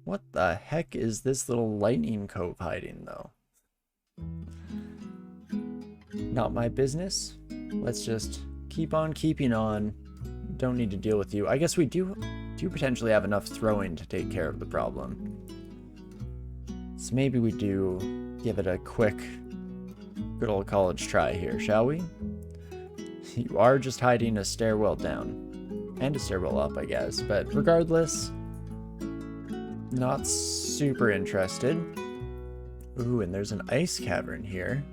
What the heck is this little lightning cove hiding, though? Not my business. Let's just keep on keeping on. Don't need to deal with you. I guess we do potentially have enough throwing to take care of the problem. So maybe we do give it a quick, good old college try here, shall we? You are just hiding a stairwell down. And a stairwell up, I guess. But regardless, not super interested. Ooh, and there's an ice cavern here.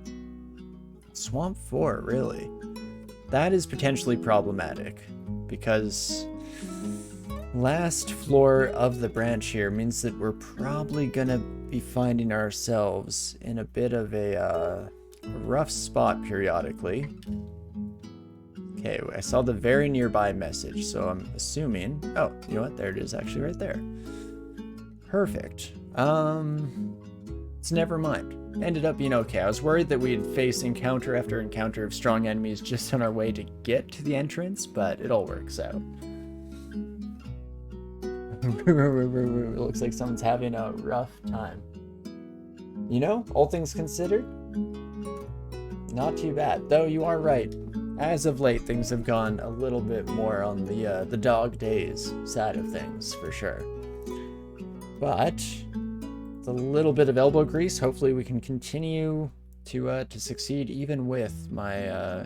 Swamp 4, really? That is potentially problematic, because last floor of the branch here means that we're probably gonna be finding ourselves in a bit of a rough spot periodically. Okay, I saw the very nearby message, so I'm assuming... Oh, you know what? There it is, actually, right there. Perfect. So never mind. Ended up being okay. I was worried that we'd face encounter after encounter of strong enemies just on our way to get to the entrance, but it all works out. It looks like someone's having a rough time. You know, all things considered, not too bad. Though you are right. As of late, things have gone a little bit more on the dog days side of things, for sure. But with a little bit of elbow grease, hopefully we can continue to succeed even with my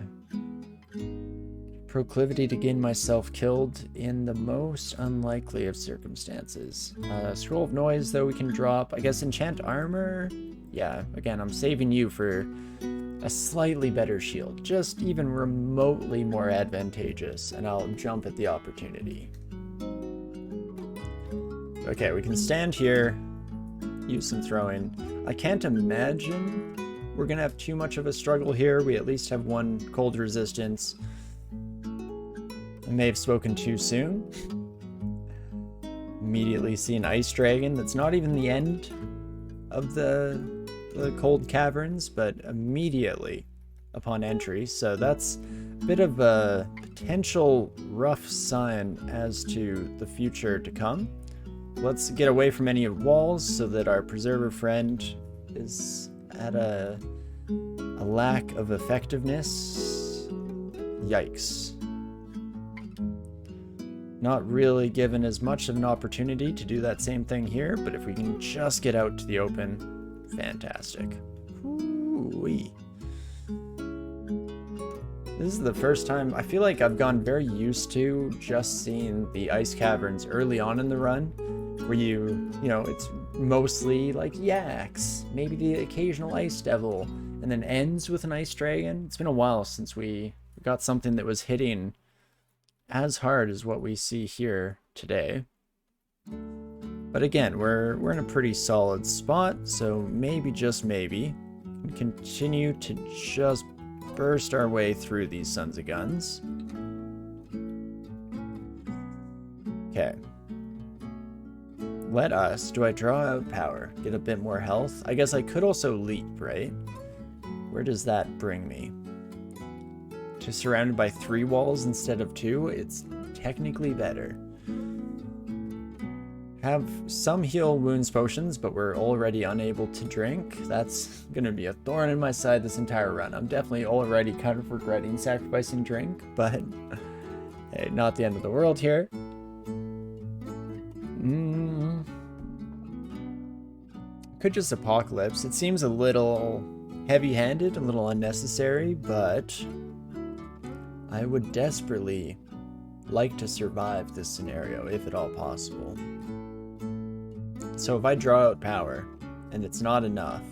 proclivity to gain myself killed in the most unlikely of circumstances. Scroll of Noise, though, we can drop. I guess Enchant Armor? Yeah, again, I'm saving you for a slightly better shield. Just even remotely more advantageous, and I'll jump at the opportunity. Okay, we can stand here, use some throwing. I can't imagine we're gonna have too much of a struggle here. We at least have one cold resistance. I may have spoken too soon. Immediately see an ice dragon that's not even the end of the cold caverns, but immediately upon entry. So that's a bit of a potential rough sign as to the future to come. Let's get away from any walls so that our preserver friend is at a lack of effectiveness. Yikes. Not really given as much of an opportunity to do that same thing here, but if we can just get out to the open, fantastic. Ooh-wee. This is the first time I feel like I've gone very used to just seeing the ice caverns early on in the run, where you know, it's mostly like yaks, maybe the occasional ice devil, and then ends with an ice dragon. It's been a while since we got something that was hitting as hard as what we see here today. But again, we're in a pretty solid spot, so maybe, just maybe, we can continue to just burst our way through these sons of guns. Okay. Let us, do I draw out power? Get a bit more health? I guess I could also leap, right? Where does that bring me? To surrounded by 3 walls instead of 2? It's technically better. Have some heal wounds potions, but we're already unable to drink. That's gonna be a thorn in my side this entire run. I'm definitely already kind of regretting sacrificing drink, but hey, not the end of the world here. Could just Apocalypse. It seems a little heavy-handed, a little unnecessary, but I would desperately like to survive this scenario, if at all possible. So if I draw out power, and it's not enough,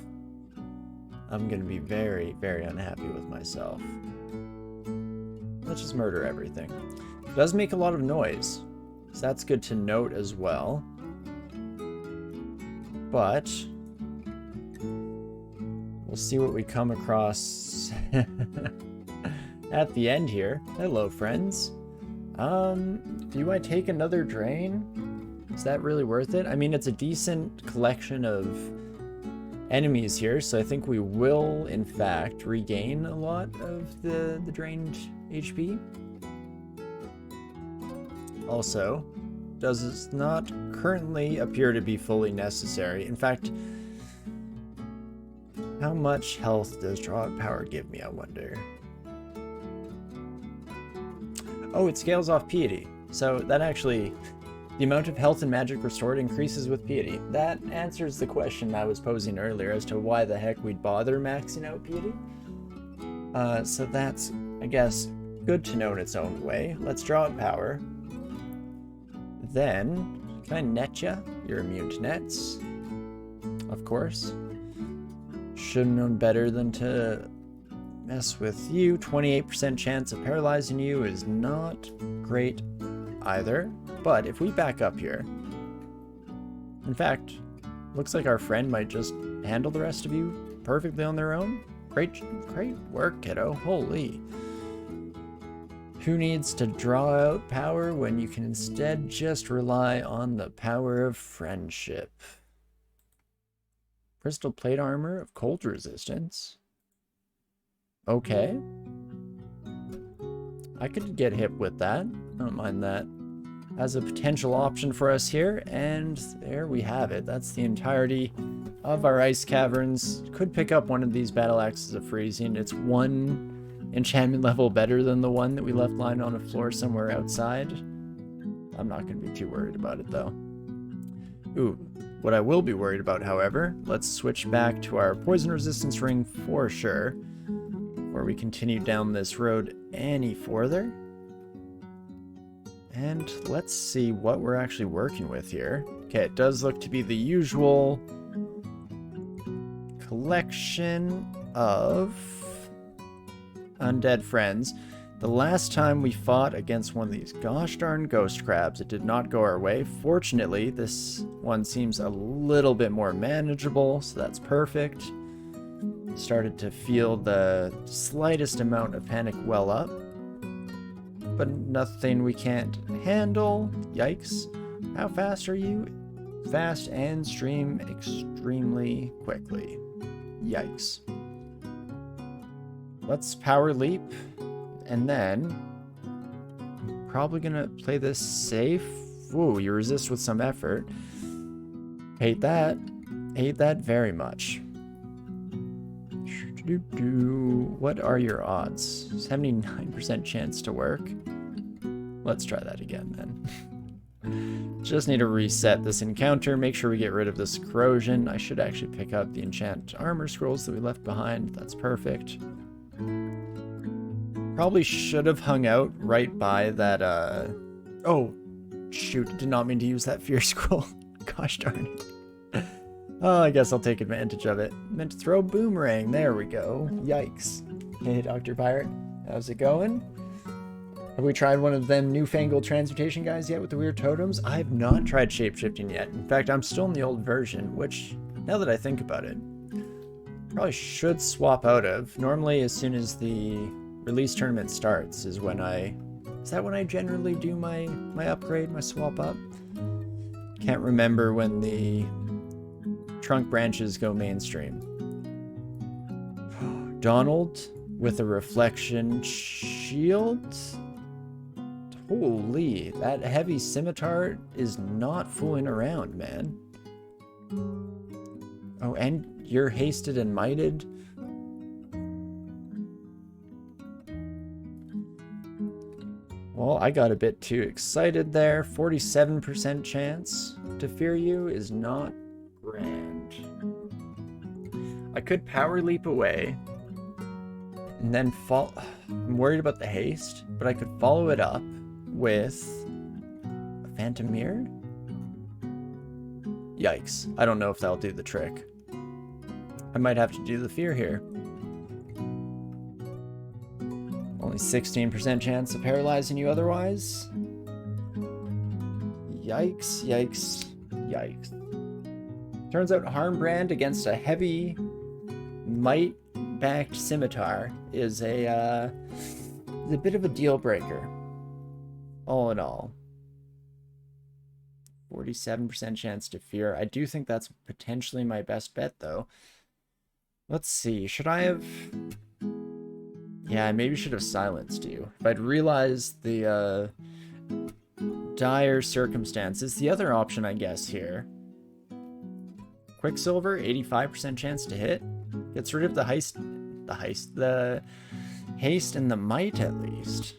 I'm going to be very, very unhappy with myself. Let's just murder everything. It does make a lot of noise, so that's good to note as well. But we'll see what we come across at the end here. Hello, friends. Do I take another drain? Is that really worth it? I mean, it's a decent collection of enemies here, so I think we will, in fact, regain a lot of the drained HP. Also, does not currently appear to be fully necessary. In fact, how much health does Draw Out Power give me, I wonder? Oh, it scales off Piety. So that actually, the amount of health and magic restored increases with Piety. That answers the question I was posing earlier as to why the heck we'd bother maxing out Piety. So that's, I guess, good to know in its own way. Let's Draw Out Power. Then, can I net ya? You're immune to nets. Of course. Should have known better than to mess with you. 28% chance of paralyzing you is not great either. But if we back up here, in fact, looks like our friend might just handle the rest of you perfectly on their own. Great work, kiddo. Holy. Who needs to draw out power when you can instead just rely on the power of friendship? Crystal plate armor of cold resistance. Okay. I could get hip with that. I don't mind that. As a potential option for us here, and there we have it. That's the entirety of our ice caverns. Could pick up one of these battle axes of freezing. It's one enchantment level better than the one that we left lying on a floor somewhere outside. I'm not going to be too worried about it though. Ooh, what I will be worried about, however, let's switch back to our poison resistance ring for sure, before we continue down this road any further. And let's see what we're actually working with here. Okay, it does look to be the usual collection of undead friends. The last time we fought against one of these gosh darn ghost crabs, it did not go our way. Fortunately, this one seems a little bit more manageable, so that's perfect. Started to feel the slightest amount of panic well up. But nothing we can't handle. Yikes. How fast are you? Fast and stream extremely quickly. Yikes. Let's power leap. And then, probably gonna play this safe. Ooh, you resist with some effort. Hate that. Hate that very much. What are your odds? 79% chance to work. Let's try that again then. Just need to reset this encounter, make sure we get rid of this corrosion. I should actually pick up the enchant armor scrolls that we left behind. That's perfect. Probably should have hung out right by that, oh, shoot, did not mean to use that fear scroll. Gosh darn it. Oh, I guess I'll take advantage of it. Meant to throw a boomerang. There we go. Yikes. Hey, Dr. Pirate. How's it going? Have we tried one of them newfangled transmutation guys yet with the weird totems? I have not tried shapeshifting yet. In fact, I'm still in the old version, which, now that I think about it, probably should swap out of. Normally, as soon as the release tournament starts is when is that when I generally do my upgrade, my swap up? Can't remember when the trunk branches go mainstream. Donald with a reflection shield? Holy, that heavy scimitar is not fooling around, man. Oh, and you're hasted and mighted? Well, I got a bit too excited there. 47% chance to fear you is not grand. I could power leap away and then fall. I'm worried about the haste, but I could follow it up with a phantom mirror. Yikes. I don't know if that'll do the trick. I might have to do the fear here. Only 16% chance of paralyzing you otherwise. Yikes, yikes, yikes. Turns out Harmbrand against a heavy might-backed scimitar is a bit of a deal breaker. All in all. 47% chance to fear. I do think that's potentially my best bet, though. Let's see. Should I have... Yeah, I maybe should have silenced you. If I'd realized the dire circumstances, the other option, I guess, here. Quicksilver, 85% chance to hit. Gets rid of the haste and the might, at least.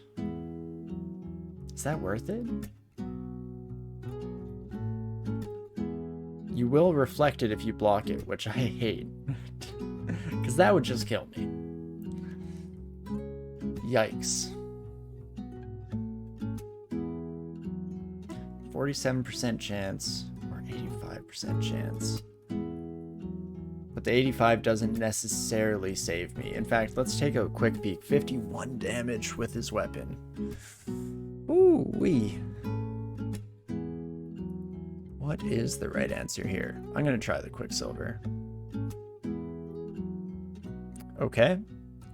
Is that worth it? You will reflect it if you block it, which I hate. Because that would just kill me. Yikes. 47% chance or 85% chance. But the 85 doesn't necessarily save me. In fact, let's take a quick peek. 51 damage with his weapon. Ooh-wee. What is the right answer here? I'm going to try the Quicksilver. Okay.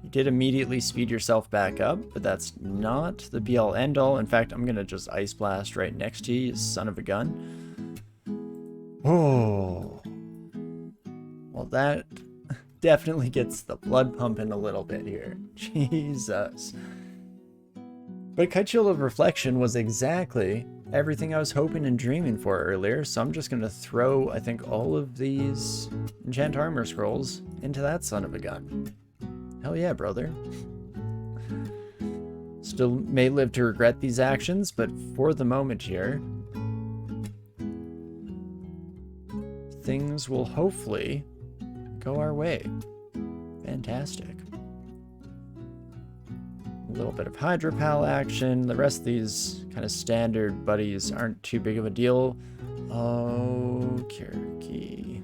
You did immediately speed yourself back up, but that's not the be-all end-all. In fact, I'm going to just Ice Blast right next to you, you son of a gun. Oh. Well, that definitely gets the blood pumping a little bit here. Jesus. But Kite Shield of Reflection was exactly everything I was hoping and dreaming for earlier, so I'm just going to throw, I think, all of these Enchant Armor Scrolls into that son of a gun. Hell yeah, brother. Still may live to regret these actions, but for the moment here, things will hopefully go our way. Fantastic. A little bit of Hydropal action. The rest of these kind of standard buddies aren't too big of a deal. Oh, Kirky.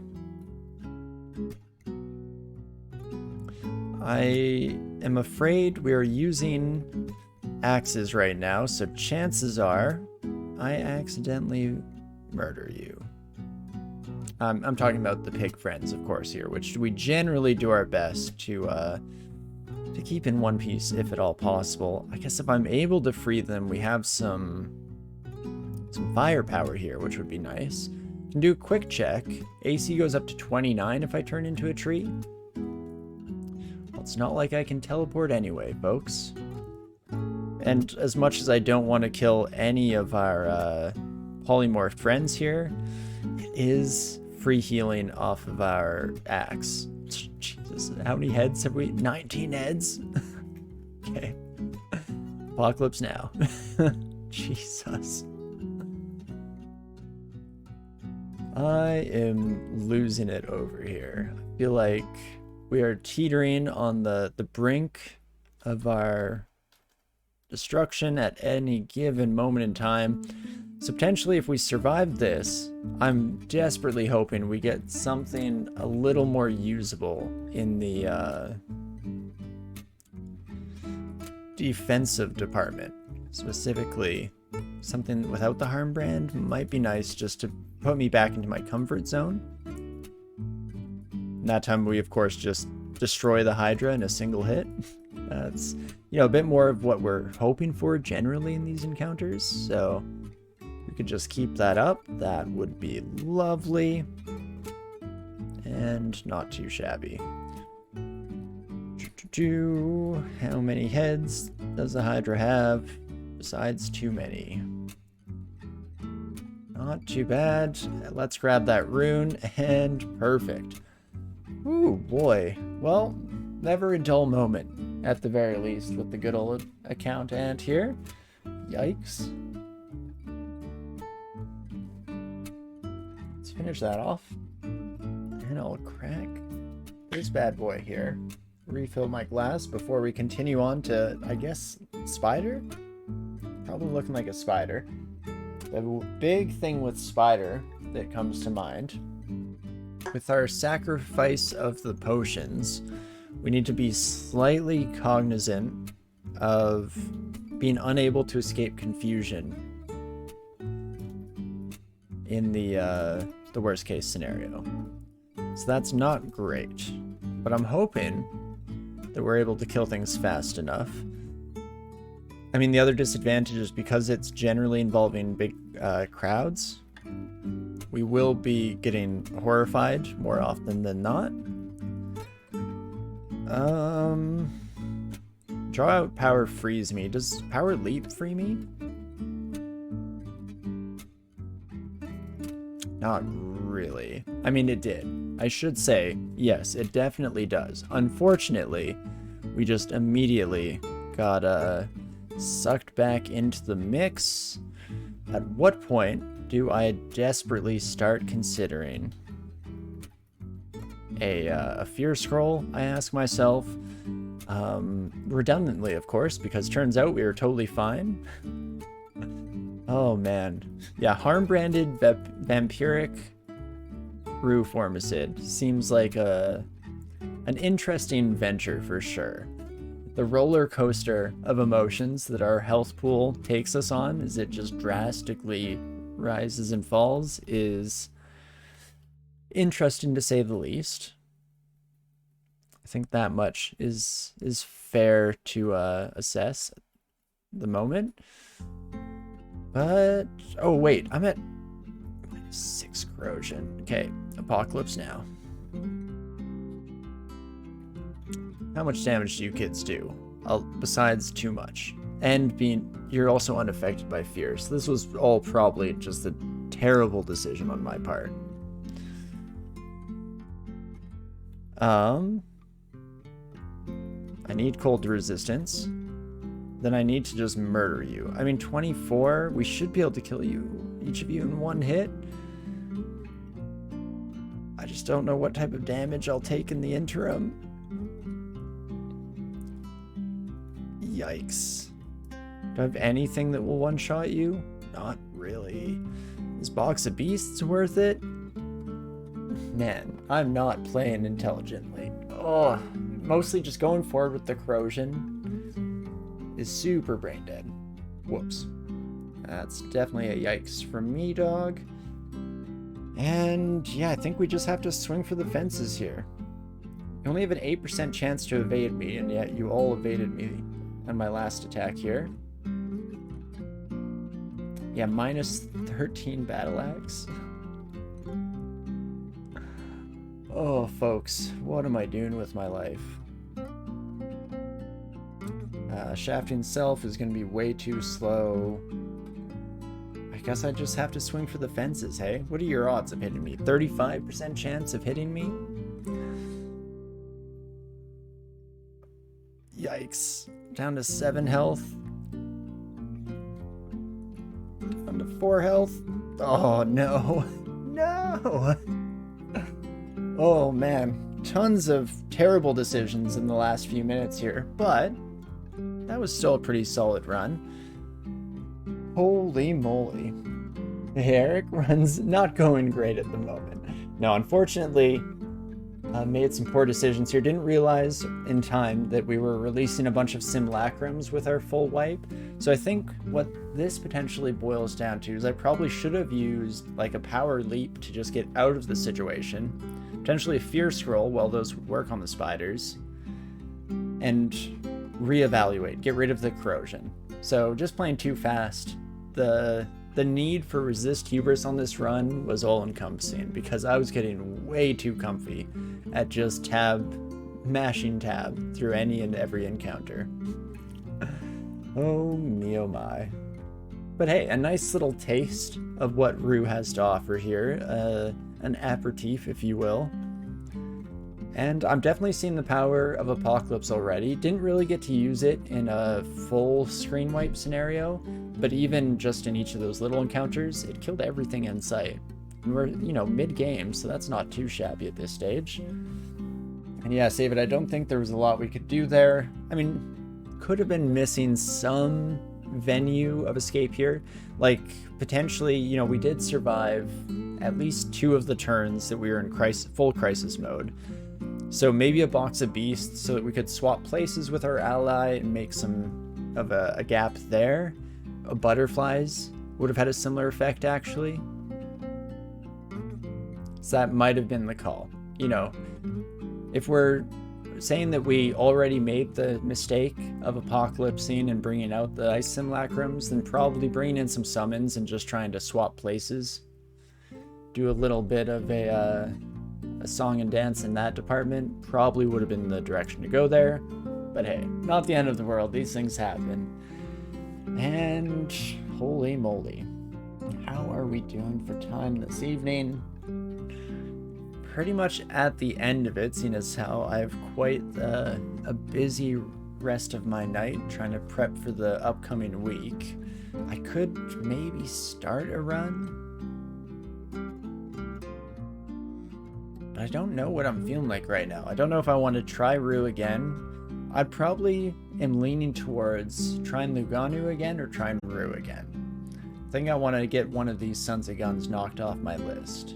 I am afraid we're using axes right now, so chances are I accidentally murder you. I'm talking about the pig friends, of course, here, which we generally do our best to keep in one piece, if at all possible. I guess if I'm able to free them, we have some firepower here, which would be nice. Can do a quick check. AC goes up to 29 if I turn into a tree. Well, it's not like I can teleport anyway, folks. And as much as I don't want to kill any of our polymorphed friends here, it is free healing off of our axe. Jesus, how many heads have we? 19 heads? Okay. Apocalypse now. Jesus. I am losing it over here. I feel like we are teetering on the brink of our destruction at any given moment in time. So potentially, if we survive this, I'm desperately hoping we get something a little more usable in the defensive department. Specifically, something without the harm brand might be nice just to put me back into my comfort zone. And that time we, of course, just destroy the Hydra in a single hit. That's, you know, a bit more of what we're hoping for generally in these encounters, so we could just keep that up. That would be lovely. And not too shabby. How many heads does the Hydra have? Besides too many. Not too bad. Let's grab that rune, and perfect. Ooh, boy. Well, never a dull moment, at the very least, with the good old account ant here. Yikes. Let's finish that off. And I'll crack this bad boy here. Refill my glass before we continue on to, I guess, spider? Probably looking like a spider. The big thing with spider that comes to mind, with our sacrifice of the potions, we need to be slightly cognizant of being unable to escape confusion in the worst case scenario. So that's not great, but I'm hoping that we're able to kill things fast enough. I mean, the other disadvantage is because it's generally involving big crowds, we will be getting horrified more often than not. Draw out power frees me. Does power leap free me? Not really. I mean, it did. I should say, yes, it definitely does. Unfortunately, we just immediately got sucked back into the mix. At what point do I desperately start considering a fear scroll, I ask myself? Redundantly, of course, because turns out we were totally fine. Oh man. Yeah, harm-branded vampiric Rue Formicid seems like an interesting venture for sure. The roller coaster of emotions that our health pool takes us on as it just drastically rises and falls is interesting to say the least. I think that much is fair to assess at the moment. But oh wait, I'm at -6 corrosion. Okay, apocalypse now. How much damage do you kids do? Besides too much. And you're also unaffected by fear. So this was all probably just a terrible decision on my part. I need cold resistance. Then I need to just murder you. I mean, 24, we should be able to kill you, each of you in one hit. I just don't know what type of damage I'll take in the interim. Yikes. Do I have anything that will one-shot you? Not really. Is Box of Beasts worth it? Man, I'm not playing intelligently. Oh, mostly just going forward with the corrosion is super brain dead. Whoops. That's definitely a yikes from me, dog. And yeah, I think we just have to swing for the fences here. You only have an 8% chance to evade me, and yet you all evaded me on my last attack here. Yeah, -13 battle axe. Oh, folks, what am I doing with my life? Shafting self is going to be way too slow. I guess I just have to swing for the fences, hey? What are your odds of hitting me? 35% chance of hitting me? Yikes. Down to 7 health. Down to 4 health. Oh, no. No! Oh, man. Tons of terrible decisions in the last few minutes here, but that was still a pretty solid run. Holy moly. Eric runs not going great at the moment. No, unfortunately, made some poor decisions here. Didn't realize in time that we were releasing a bunch of simulacrums with our full wipe. So I think what this potentially boils down to is I probably should have used like a power leap to just get out of the situation. Potentially a fear scroll while those would work on the spiders. And reevaluate, get rid of the corrosion. So just playing too fast. The need for resist hubris on this run was all encompassing because I was getting way too comfy at just mashing tab through any and every encounter. Oh me oh my. But hey, a nice little taste of what Rue has to offer here, an aperitif if you will. And I'm definitely seeing the power of Apocalypse already. Didn't really get to use it in a full screen wipe scenario, but even just in each of those little encounters, it killed everything in sight. And we're, mid-game, so that's not too shabby at this stage. And yeah, Save It, I don't think there was a lot we could do there. I mean, could have been missing some venue of escape here. Like, potentially, we did survive at least 2 of the turns that we were in full crisis mode. So maybe a Box of Beasts so that we could swap places with our ally and make some of a gap there. Butterflies would have had a similar effect, actually. So that might have been the call. If we're saying that we already made the mistake of apocalypsing and bringing out the ice simulacrums, then probably bringing in some summons and just trying to swap places. Do a little bit of a song and dance in that department probably would have been the direction to go there. But hey, not the end of the world. These things happen. And holy moly. How are we doing for time this evening? Pretty much at the end of it, seeing as how I have quite a busy rest of my night trying to prep for the upcoming week. I could maybe start a run, but I don't know what I'm feeling like right now. I don't know if I want to try Rue again. I probably am leaning towards trying Luganu again or trying Rue again. I think I want to get one of these Sons of Guns knocked off my list.